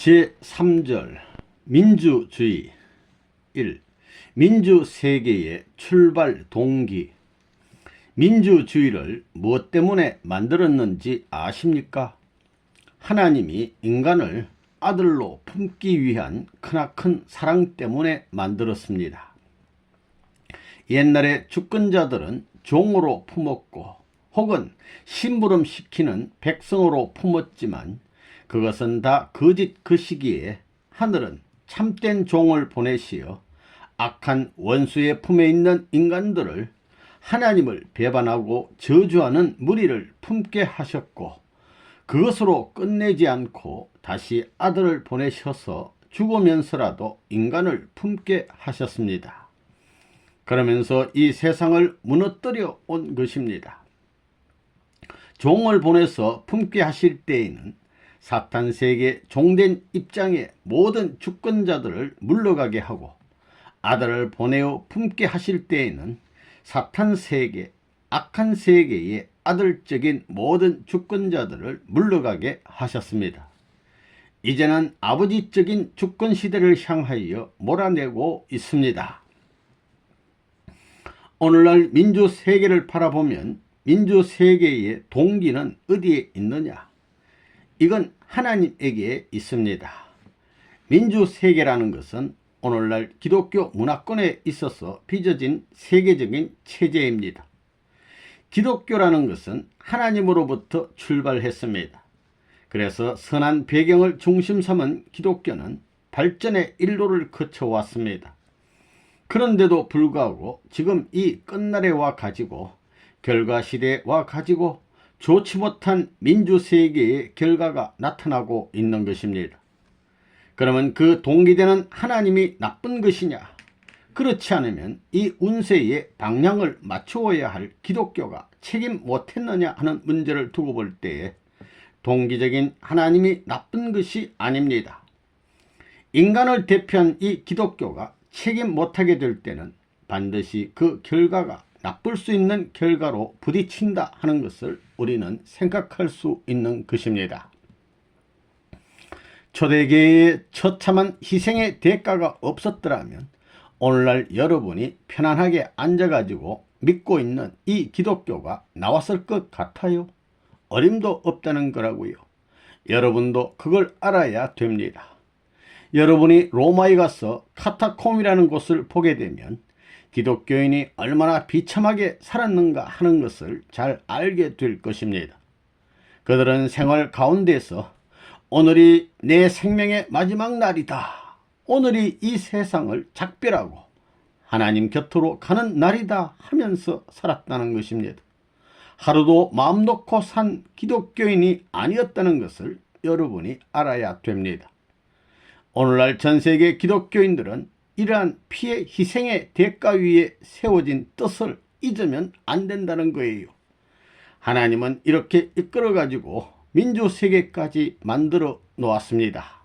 제3절 민주주의 1. 민주세계의 출발 동기. 민주주의를 무엇 때문에 만들었는지 아십니까? 하나님이 인간을 아들로 품기 위한 크나큰 사랑 때문에 만들었습니다. 옛날에 주권자들은 종으로 품었고 혹은 심부름시키는 백성으로 품었지만 그것은 다 거짓 그 시기에 하늘은 참된 종을 보내시어 악한 원수의 품에 있는 인간들을 하나님을 배반하고 저주하는 무리를 품게 하셨고 그것으로 끝내지 않고 다시 아들을 보내셔서 죽으면서라도 인간을 품게 하셨습니다. 그러면서 이 세상을 무너뜨려 온 것입니다. 종을 보내서 품게 하실 때에는 사탄 세계 종된 입장의 모든 주권자들을 물러가게 하고 아들을 보내어 품게 하실 때에는 사탄 세계, 악한 세계의 아들적인 모든 주권자들을 물러가게 하셨습니다. 이제는 아버지적인 주권 시대를 향하여 몰아내고 있습니다. 오늘날 민주세계를 바라보면 민주세계의 동기는 어디에 있느냐? 이건 하나님에게 있습니다. 민주세계라는 것은 오늘날 기독교 문화권에 있어서 빚어진 세계적인 체제입니다. 기독교라는 것은 하나님으로부터 출발했습니다. 그래서 선한 배경을 중심 삼은 기독교는 발전의 일로를 거쳐왔습니다. 그런데도 불구하고 지금 이 끝날에 와 가지고 결과시대에 와 가지고 좋지 못한 민주세계의 결과가 나타나고 있는 것입니다. 그러면 그 동기되는 하나님이 나쁜 것이냐? 그렇지 않으면 이 운세의 방향을 맞추어야 할 기독교가 책임 못했느냐 하는 문제를 두고 볼 때에 동기적인 하나님이 나쁜 것이 아닙니다. 인간을 대표한 이 기독교가 책임 못하게 될 때는 반드시 그 결과가 나쁠 수 있는 결과로 부딪힌다 하는 것을 우리는 생각할 수 있는 것입니다. 초대교회의 처참한 희생의 대가가 없었더라면 오늘날 여러분이 편안하게 앉아가지고 믿고 있는 이 기독교가 나왔을 것 같아요? 어림도 없다는 거라고요. 여러분도 그걸 알아야 됩니다. 여러분이 로마에 가서 카타콤이라는 곳을 보게 되면 기독교인이 얼마나 비참하게 살았는가 하는 것을 잘 알게 될 것입니다. 그들은 생활 가운데서 오늘이 내 생명의 마지막 날이다. 오늘이 이 세상을 작별하고 하나님 곁으로 가는 날이다 하면서 살았다는 것입니다. 하루도 마음 놓고 산 기독교인이 아니었다는 것을 여러분이 알아야 됩니다. 오늘날 전세계 기독교인들은 이러한 피해 희생의 대가 위에 세워진 뜻을 잊으면 안 된다는 거예요. 하나님은 이렇게 이끌어 가지고 민주세계까지 만들어 놓았습니다.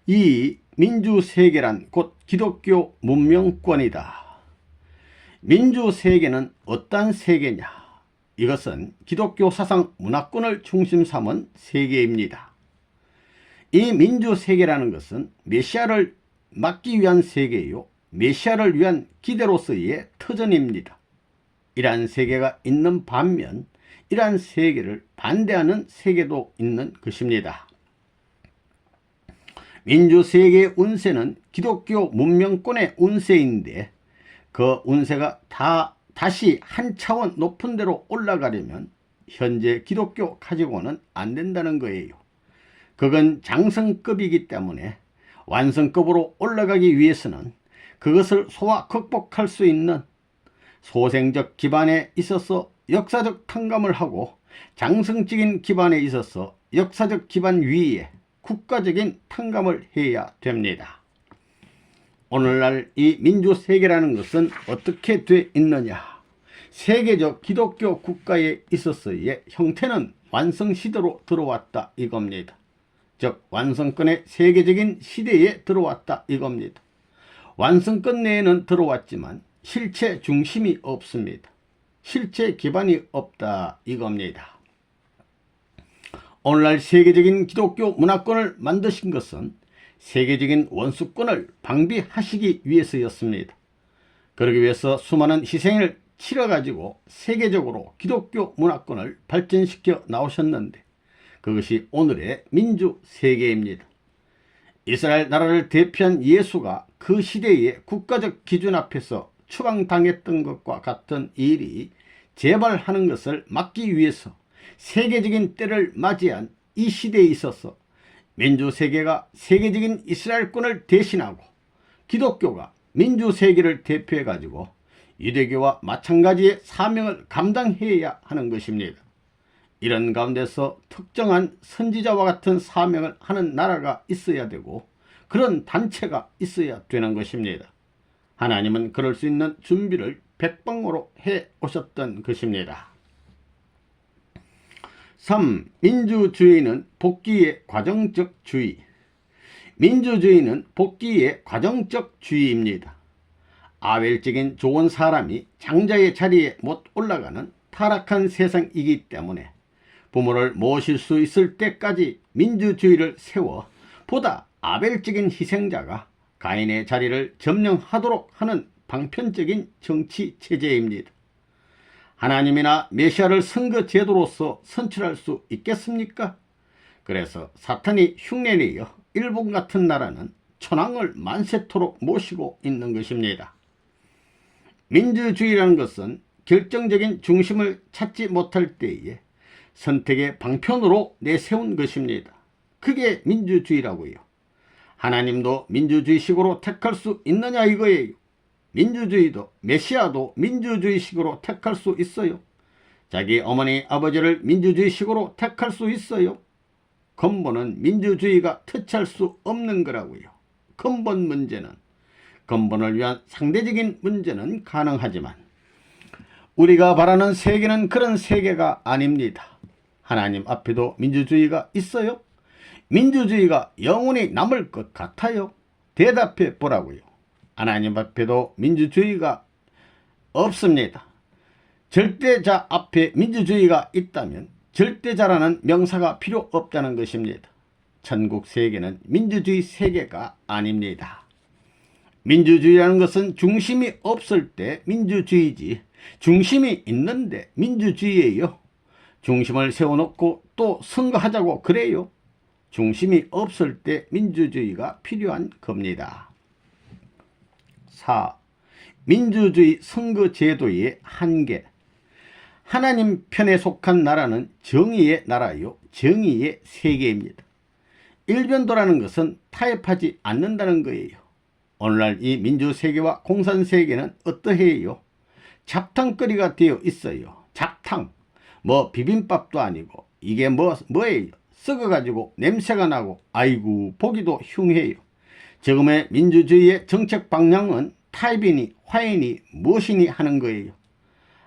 이 민주세계란 곧 기독교 문명권이다. 민주세계는 어떤 세계냐? 이것은 기독교 사상 문화권을 중심 삼은 세계입니다. 이 민주세계라는 것은 메시아를 막기 위한 세계요, 메시아를 위한 기대로서의 터전입니다. 이러한 세계가 있는 반면 이러한 세계를 반대하는 세계도 있는 것입니다. 민주세계의 운세는 기독교 문명권의 운세인데 그 운세가 다시 한 차원 높은 데로 올라가려면 현재 기독교 가지고는 안 된다는 거예요. 그건 장성급이기 때문에 완성급으로 올라가기 위해서는 그것을 소화 극복할 수 있는 소생적 기반에 있어서 역사적 탕감을 하고 장성적인 기반에 있어서 역사적 기반 위에 국가적인 탕감을 해야 됩니다. 오늘날 이 민주세계라는 것은 어떻게 돼 있느냐? 세계적 기독교 국가에 있어서의 형태는 완성시대로 들어왔다 이겁니다. 즉 완성권의 세계적인 시대에 들어왔다 이겁니다. 완성권 내에는 들어왔지만 실체 중심이 없습니다. 실체 기반이 없다 이겁니다. 오늘날 세계적인 기독교 문화권을 만드신 것은 세계적인 원수권을 방비하시기 위해서였습니다. 그러기 위해서 수많은 희생을 치러가지고 세계적으로 기독교 문화권을 발전시켜 나오셨는데 그것이 오늘의 민주세계입니다. 이스라엘 나라를 대표한 예수가 그 시대의 국가적 기준 앞에서 추방당했던 것과 같은 일이 재발하는 것을 막기 위해서 세계적인 때를 맞이한 이 시대에 있어서 민주세계가 세계적인 이스라엘권을 대신하고 기독교가 민주세계를 대표해 가지고 유대교와 마찬가지의 사명을 감당해야 하는 것입니다. 이런 가운데서 특정한 선지자와 같은 사명을 하는 나라가 있어야 되고 그런 단체가 있어야 되는 것입니다. 하나님은 그럴 수 있는 준비를 백방으로 해 오셨던 것입니다. 3. 민주주의는 복귀의 과정적 주의. 민주주의는 복귀의 과정적 주의입니다. 아벨적인 좋은 사람이 장자의 자리에 못 올라가는 타락한 세상이기 때문에 부모를 모실 수 있을 때까지 민주주의를 세워 보다 아벨적인 희생자가 가인의 자리를 점령하도록 하는 방편적인 정치 체제입니다. 하나님이나 메시아를 선거 제도로서 선출할 수 있겠습니까? 그래서 사탄이 흉내내어 일본 같은 나라는 천황을 만세토록 모시고 있는 것입니다. 민주주의라는 것은 결정적인 중심을 찾지 못할 때에 선택의 방편으로 내세운 것입니다. 그게 민주주의라고요. 하나님도 민주주의식으로 택할 수 있느냐 이거예요. 민주주의도 메시아도 민주주의식으로 택할 수 있어요. 자기 어머니 아버지를 민주주의식으로 택할 수 있어요. 근본은 민주주의가 터치할 수 없는 거라고요. 근본 문제는 근본을 위한 상대적인 문제는 가능하지만 우리가 바라는 세계는 그런 세계가 아닙니다. 하나님 앞에도 민주주의가 있어요? 민주주의가 영원히 남을 것 같아요? 대답해 보라고요. 하나님 앞에도 민주주의가 없습니다. 절대자 앞에 민주주의가 있다면 절대자라는 명사가 필요 없다는 것입니다. 천국 세계는 민주주의 세계가 아닙니다. 민주주의라는 것은 중심이 없을 때 민주주의지 중심이 있는데 민주주의예요. 중심을 세워놓고 또 선거하자고 그래요. 중심이 없을 때 민주주의가 필요한 겁니다. 4. 민주주의 선거제도의 한계. 하나님 편에 속한 나라는 정의의 나라요 정의의 세계입니다. 일변도라는 것은 타협하지 않는다는 거예요. 오늘날 이 민주세계와 공산세계는 어떠해요? 잡탕거리가 되어 있어요. 잡탕. 뭐 비빔밥도 아니고 이게 뭐예요? 썩어가지고 냄새가 나고 아이고 보기도 흉해요. 지금의 민주주의의 정책 방향은 타협이니 화해니 무엇이니 하는 거예요.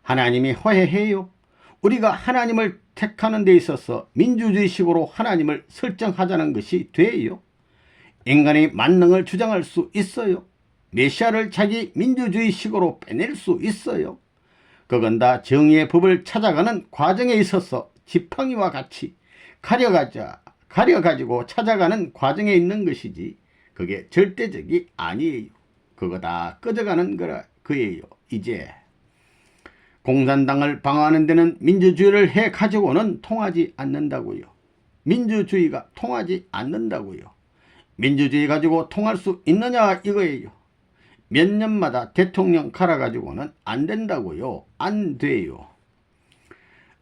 하나님이 화해해요? 우리가 하나님을 택하는 데 있어서 민주주의식으로 하나님을 설정하자는 것이 돼요? 인간이 만능을 주장할 수 있어요? 메시아를 자기 민주주의식으로 빼낼 수 있어요? 그건 다 정의의 법을 찾아가는 과정에 있어서 지팡이와 같이 가려가지고 찾아가는 과정에 있는 것이지 그게 절대적이 아니에요. 그거 다 꺼져가는 거예요. 이제 공산당을 방어하는 데는 민주주의를 해 가지고는 통하지 않는다고요. 민주주의가 통하지 않는다고요. 민주주의 가지고 통할 수 있느냐 이거예요. 몇 년마다 대통령 갈아가지고는 안 된다고요. 안 돼요.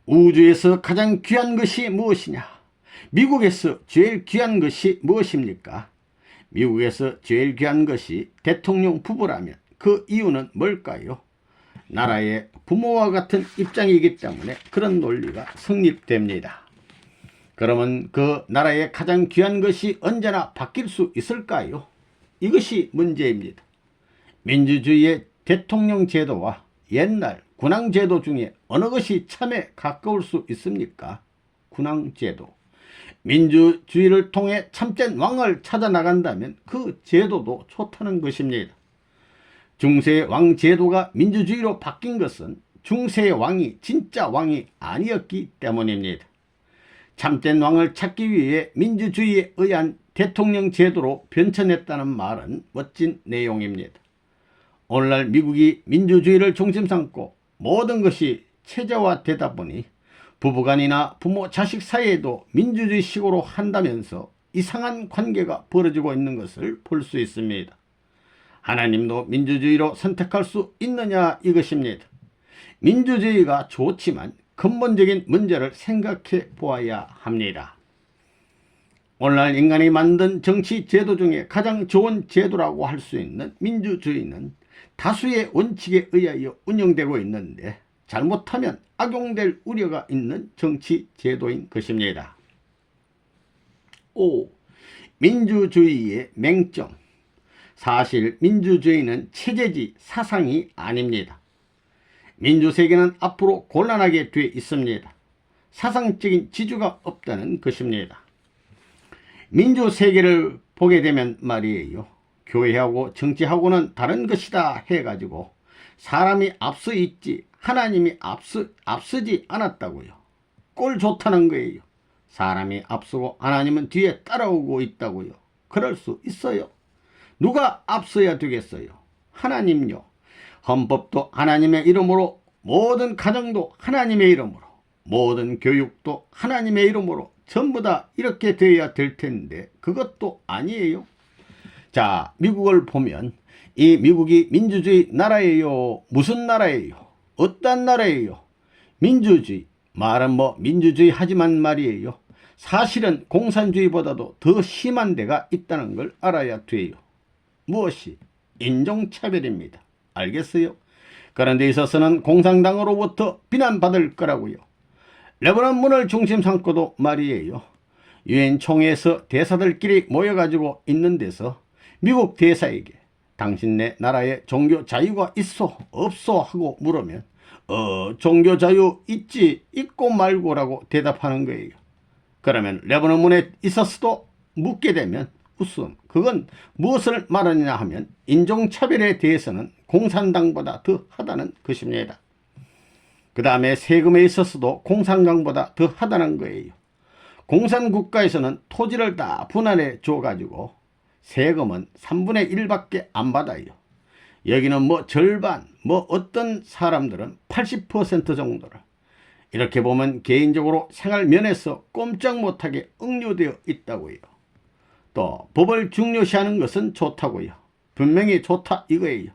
우주에서 가장 귀한 것이 무엇이냐? 미국에서 제일 귀한 것이 무엇입니까? 미국에서 제일 귀한 것이 대통령 부부라면 그 이유는 뭘까요? 나라의 부모와 같은 입장이기 때문에 그런 논리가 성립됩니다. 그러면 그 나라의 가장 귀한 것이 언제나 바뀔 수 있을까요? 이것이 문제입니다. 민주주의의 대통령 제도와 옛날 군왕제도 중에 어느 것이 참에 가까울 수 있습니까? 군왕제도. 민주주의를 통해 참된 왕을 찾아 나간다면 그 제도도 좋다는 것입니다. 중세 왕 제도가 민주주의로 바뀐 것은 중세 왕이 진짜 왕이 아니었기 때문입니다. 참된 왕을 찾기 위해 민주주의에 의한 대통령 제도로 변천했다는 말은 멋진 내용입니다. 오늘날 미국이 민주주의를 중심 삼고 모든 것이 체제화되다 보니 부부간이나 부모 자식 사이에도 민주주의식으로 한다면서 이상한 관계가 벌어지고 있는 것을 볼 수 있습니다. 하나님도 민주주의로 선택할 수 있느냐 이것입니다. 민주주의가 좋지만 근본적인 문제를 생각해 보아야 합니다. 오늘날 인간이 만든 정치 제도 중에 가장 좋은 제도라고 할 수 있는 민주주의는 다수의 원칙에 의하여 운영되고 있는데 잘못하면 악용될 우려가 있는 정치 제도인 것입니다. 5. 민주주의의 맹점. 사실 민주주의는 체제지 사상이 아닙니다. 민주세계는 앞으로 곤란하게 돼 있습니다. 사상적인 지주가 없다는 것입니다. 민주세계를 보게 되면 말이에요. 교회하고 정치하고는 다른 것이다 해가지고 사람이 앞서 있지 하나님이 앞서지 않았다고요. 꼴 좋다는 거예요. 사람이 앞서고 하나님은 뒤에 따라오고 있다고요. 그럴 수 있어요. 누가 앞서야 되겠어요? 하나님요. 헌법도 하나님의 이름으로, 모든 가정도 하나님의 이름으로, 모든 교육도 하나님의 이름으로 전부 다 이렇게 되어야 될 텐데 그것도 아니에요. 자, 미국을 보면 이 미국이 민주주의 나라예요? 무슨 나라예요? 어떤 나라예요? 민주주의. 말은 뭐 민주주의 하지만 말이에요. 사실은 공산주의보다도 더 심한 데가 있다는 걸 알아야 돼요. 무엇이? 인종차별입니다. 알겠어요? 그런 데 있어서는 공산당으로부터 비난받을 거라고요. 레바논 문을 중심 삼고도 말이에요. 유엔 총회에서 대사들끼리 모여가지고 있는 데서 미국 대사에게 당신네 나라에 종교 자유가 있어 없어 하고 물으면 종교 자유 있지 있고 말고라고 대답하는 거예요. 그러면 레바논 문에 있었어도 묻게 되면 웃음. 그건 무엇을 말하느냐 하면 인종차별에 대해서는 공산당보다 더 하다는 것입니다. 그 다음에 세금에 있어서도 공산당보다 더 하다는 거예요. 공산국가에서는 토지를 다 분할해 줘가지고 세금은 3분의 1밖에 안 받아요. 여기는 뭐 절반, 뭐 어떤 사람들은 80% 정도를. 이렇게 보면 개인적으로 생활 면에서 꼼짝 못하게 억류되어 있다고요. 또 법을 중요시하는 것은 좋다고요. 분명히 좋다 이거예요.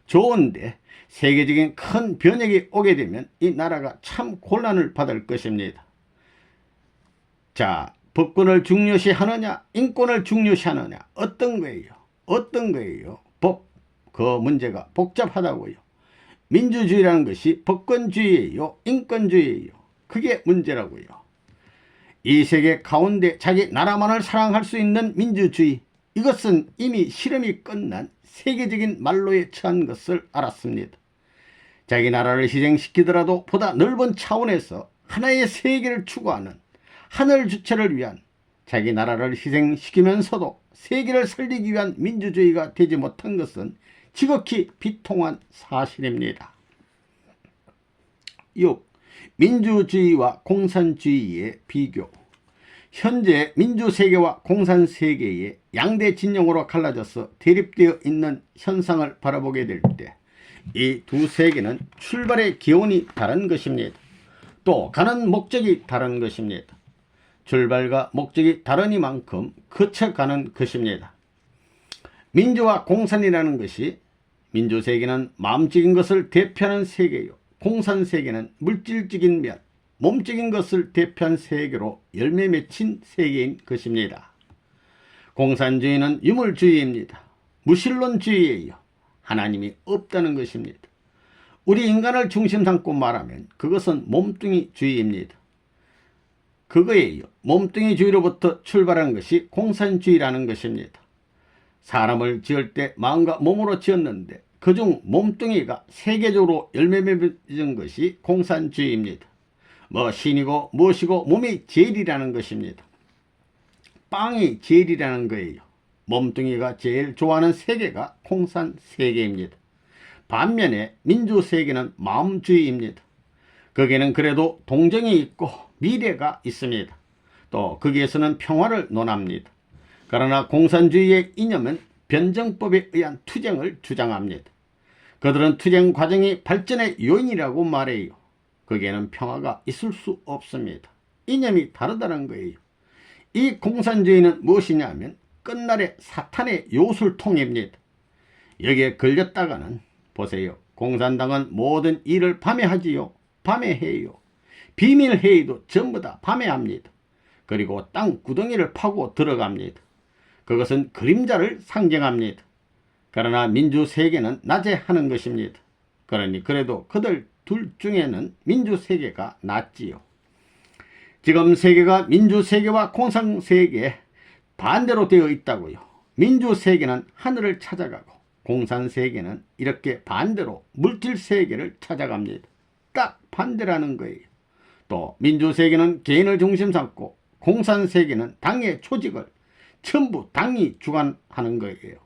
좋은데 세계적인 큰 변혁이 오게 되면 이 나라가 참 곤란을 받을 것입니다. 자, 법권을 중요시하느냐 인권을 중요시하느냐 어떤 거예요? 어떤 거예요? 법, 그 문제가 복잡하다고요. 민주주의라는 것이 법권주의예요? 인권주의예요? 그게 문제라고요. 이 세계 가운데 자기 나라만을 사랑할 수 있는 민주주의, 이것은 이미 실험이 끝난 세계적인 말로에 처한 것을 알았습니다. 자기 나라를 희생시키더라도 보다 넓은 차원에서 하나의 세계를 추구하는 하늘 주체를 위한 자기 나라를 희생시키면서도 세계를 살리기 위한 민주주의가 되지 못한 것은 지극히 비통한 사실입니다. 6. 민주주의와 공산주의의 비교. 현재 민주세계와 공산세계의 양대 진영으로 갈라져서 대립되어 있는 현상을 바라보게 될 때 이 두 세계는 출발의 기온이 다른 것입니다. 또 가는 목적이 다른 것입니다. 출발과 목적이 다르니만큼 거쳐가는 것입니다. 민주와 공산이라는 것이 민주세계는 마음적인 것을 대표하는 세계요. 공산세계는 물질적인 면, 몸적인 것을 대표한 세계로 열매 맺힌 세계인 것입니다. 공산주의는 유물주의입니다. 무신론주의예요. 하나님이 없다는 것입니다. 우리 인간을 중심 삼고 말하면 그것은 몸뚱이주의입니다. 그거예요. 몸뚱이주의로부터 출발한 것이 공산주의라는 것입니다. 사람을 지을 때 마음과 몸으로 지었는데 그중 몸뚱이가 세계적으로 열매 맺은 것이 공산주의입니다. 뭐 신이고 무엇이고 몸이 제일이라는 것입니다. 빵이 제일이라는 거예요. 몸뚱이가 제일 좋아하는 세계가 공산세계입니다. 반면에 민주세계는 마음주의입니다. 거기는 그래도 동정이 있고 미래가 있습니다. 또 거기에서는 평화를 논합니다. 그러나 공산주의의 이념은 변정법에 의한 투쟁을 주장합니다. 그들은 투쟁 과정이 발전의 요인이라고 말해요. 거기에는 평화가 있을 수 없습니다. 이념이 다르다는 거예요. 이 공산주의는 무엇이냐 하면 끝날의 사탄의 요술통입니다. 여기에 걸렸다가는 보세요. 공산당은 모든 일을 밤에 하지요. 밤에 해요. 비밀회의도 전부 다 밤에 합니다. 그리고 땅 구덩이를 파고 들어갑니다. 그것은 그림자를 상징합니다. 그러나 민주세계는 낮에 하는 것입니다. 그러니 그래도 그들 둘 중에는 민주세계가 낫지요. 지금 세계가 민주세계와 공산세계에 반대로 되어 있다고요. 민주세계는 하늘을 찾아가고 공산세계는 이렇게 반대로 물질세계를 찾아갑니다. 딱 반대라는 거예요. 또 민주세계는 개인을 중심 삼고 공산세계는 당의 조직을 전부 당이 주관하는 거예요.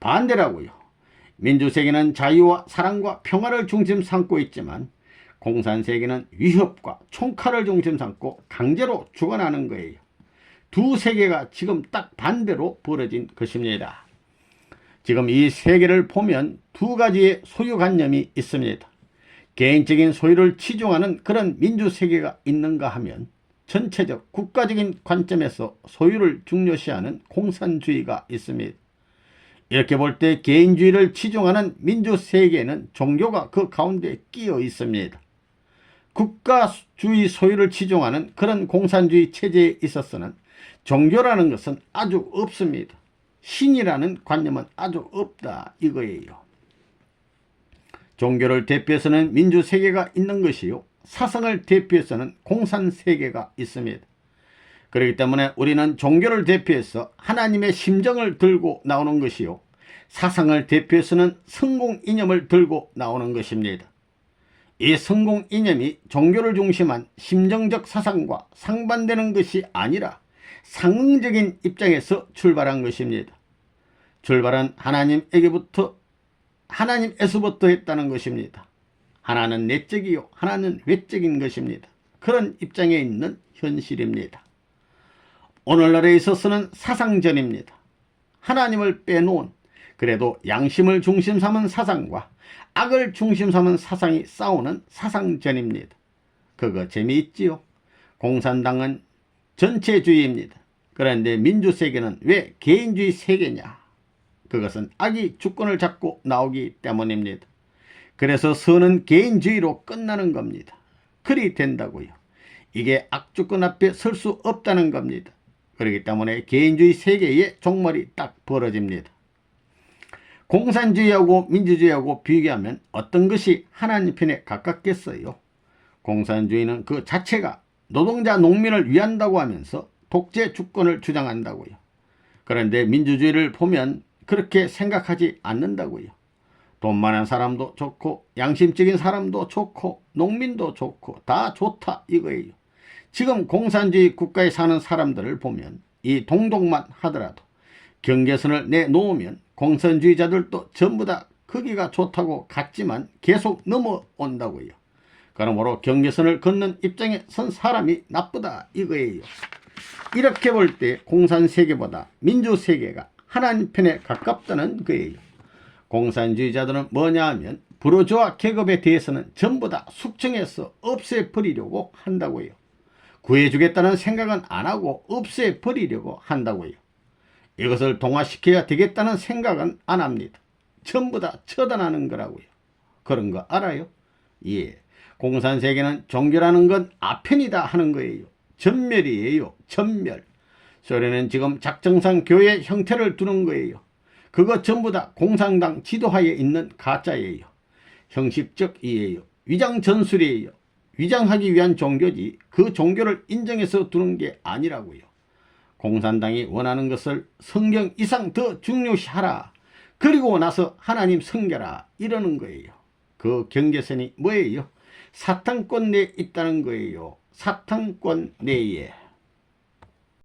반대라고요. 민주세계는 자유와 사랑과 평화를 중심 삼고 있지만 공산세계는 위협과 총칼을 중심 삼고 강제로 주관하는 거예요. 두 세계가 지금 딱 반대로 벌어진 것입니다. 지금 이 세계를 보면 두 가지의 소유관념이 있습니다. 개인적인 소유를 치중하는 그런 민주세계가 있는가 하면 전체적 국가적인 관점에서 소유를 중요시하는 공산주의가 있습니다. 이렇게 볼 때 개인주의를 치중하는 민주세계에는 종교가 그 가운데 끼어 있습니다. 국가주의 소유를 치중하는 그런 공산주의 체제에 있어서는 종교라는 것은 아주 없습니다. 신이라는 관념은 아주 없다 이거예요. 종교를 대표해서는 민주세계가 있는 것이요. 사상을 대표해서는 공산세계가 있습니다. 그렇기 때문에 우리는 종교를 대표해서 하나님의 심정을 들고 나오는 것이요. 사상을 대표해서는 성공 이념을 들고 나오는 것입니다. 이 성공 이념이 종교를 중심한 심정적 사상과 상반되는 것이 아니라 상응적인 입장에서 출발한 것입니다. 출발은 하나님에게부터 하나님에서부터 했다는 것입니다. 하나는 내적이요 하나는 외적인 것입니다. 그런 입장에 있는 현실입니다. 오늘날에 있어서는 사상전입니다. 하나님을 빼놓은 그래도 양심을 중심 삼은 사상과 악을 중심 삼은 사상이 싸우는 사상전입니다. 그거 재미있지요? 공산당은 전체주의입니다. 그런데 민주세계는 왜 개인주의 세계냐? 그것은 악이 주권을 잡고 나오기 때문입니다. 그래서 선은 개인주의로 끝나는 겁니다. 그리 된다고요. 이게 악주권 앞에 설 수 없다는 겁니다. 그렇기 때문에 개인주의 세계의 종말이 딱 벌어집니다. 공산주의하고 민주주의하고 비교하면 어떤 것이 하나님 편에 가깝겠어요? 공산주의는 그 자체가 노동자 농민을 위한다고 하면서 독재 주권을 주장한다고요. 그런데 민주주의를 보면 그렇게 생각하지 않는다고요. 돈 많은 사람도 좋고 양심적인 사람도 좋고 농민도 좋고 다 좋다 이거예요. 지금 공산주의 국가에 사는 사람들을 보면 이 동독만 하더라도 경계선을 내놓으면 공산주의자들도 전부 다 거기가 좋다고 갔지만 계속 넘어온다고요. 그러므로 경계선을 걷는 입장에 선 사람이 나쁘다 이거예요. 이렇게 볼 때 공산세계보다 민주세계가 하나님 편에 가깝다는 거예요. 공산주의자들은 뭐냐 하면 부르주아 계급에 대해서는 전부 다 숙청해서 없애버리려고 한다고요. 구해주겠다는 생각은 안 하고 없애버리려고 한다고요. 이것을 동화시켜야 되겠다는 생각은 안 합니다. 전부 다 처단하는 거라고요. 그런 거 알아요? 예. 공산세계는 종교라는 건 아편이다 하는 거예요. 전멸이에요. 전멸. 소련은 지금 작정상 교회 형태를 두는 거예요. 그거 전부 다 공산당 지도하에 있는 가짜예요. 형식적이에요. 위장전술이에요. 위장하기 위한 종교지 그 종교를 인정해서 두는 게 아니라고요. 공산당이 원하는 것을 성경 이상 더 중요시하라. 그리고 나서 하나님 섬겨라. 이러는 거예요. 그 경계선이 뭐예요? 사탄권 내에 있다는 거예요. 사탄권 내에.